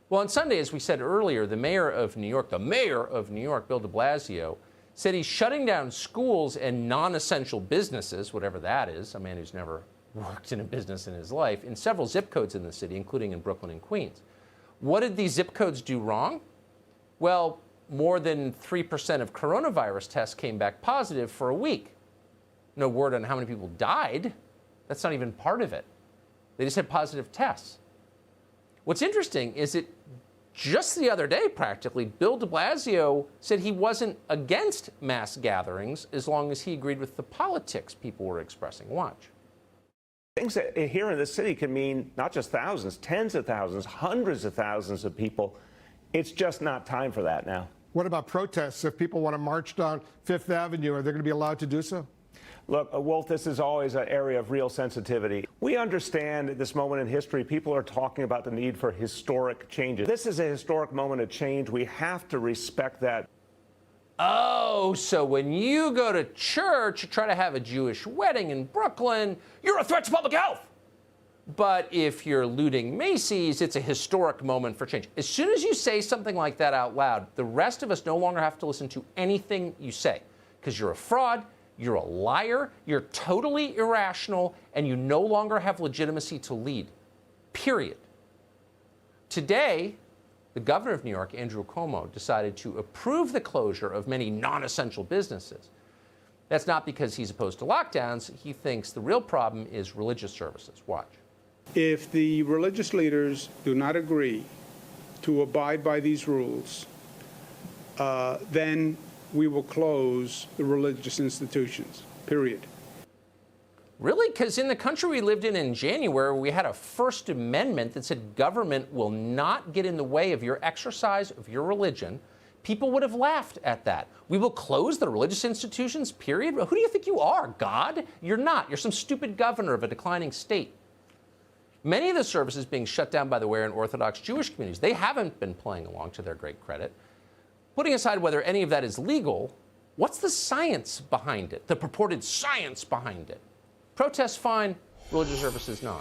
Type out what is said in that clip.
Well, on Sunday, as we said earlier, the mayor of New York, Bill de Blasio, said he's shutting down schools and non-essential businesses, whatever that is, a man who's never worked in a business in his life, in several zip codes in the city, including in Brooklyn and Queens. What did these zip codes do wrong? Well, more than 3% of coronavirus tests came back positive for a week. No word on how many people died. That's not even part of it. They just had positive tests. What's interesting is that just the other day, practically, Bill de Blasio said he wasn't against mass gatherings as long as he agreed with the politics people were expressing. Watch. Things that here in the city can mean not just thousands, tens of thousands, hundreds of thousands of people. It's just not time for that now. What about protests? If people want to march down Fifth Avenue, are they going to be allowed to do so? Look, Wolf, this is always an area of real sensitivity. We understand at this moment in history, people are talking about the need for historic changes. This is a historic moment of change. We have to respect that. Oh, so when you go to church, you try to have a Jewish wedding in Brooklyn, you're a threat to public health. But if you're looting Macy's, it's a historic moment for change. As soon as you say something like that out loud, the rest of us no longer have to listen to anything you say, because you're a fraud, you're a liar, you're totally irrational, and you no longer have legitimacy to lead, period. Today, the governor of New York, Andrew Cuomo, decided to approve the closure of many non-essential businesses. That's not because he's opposed to lockdowns. He thinks the real problem is religious services. Watch. If the religious leaders do not agree to abide by these rules, then we will close the religious institutions, period. Really? Because in the country we lived in January, we had a First Amendment that said government will not get in the way of your exercise of your religion. People would have laughed at that. We will close the religious institutions, period? Who do you think you are, God? You're not. You're some stupid governor of a declining state. Many of the services being shut down by the way are in Orthodox Jewish communities. They haven't been playing along, to their great credit. Putting aside whether any of that is legal, what's the science behind it, the purported science behind it? Protests fine, religious services not.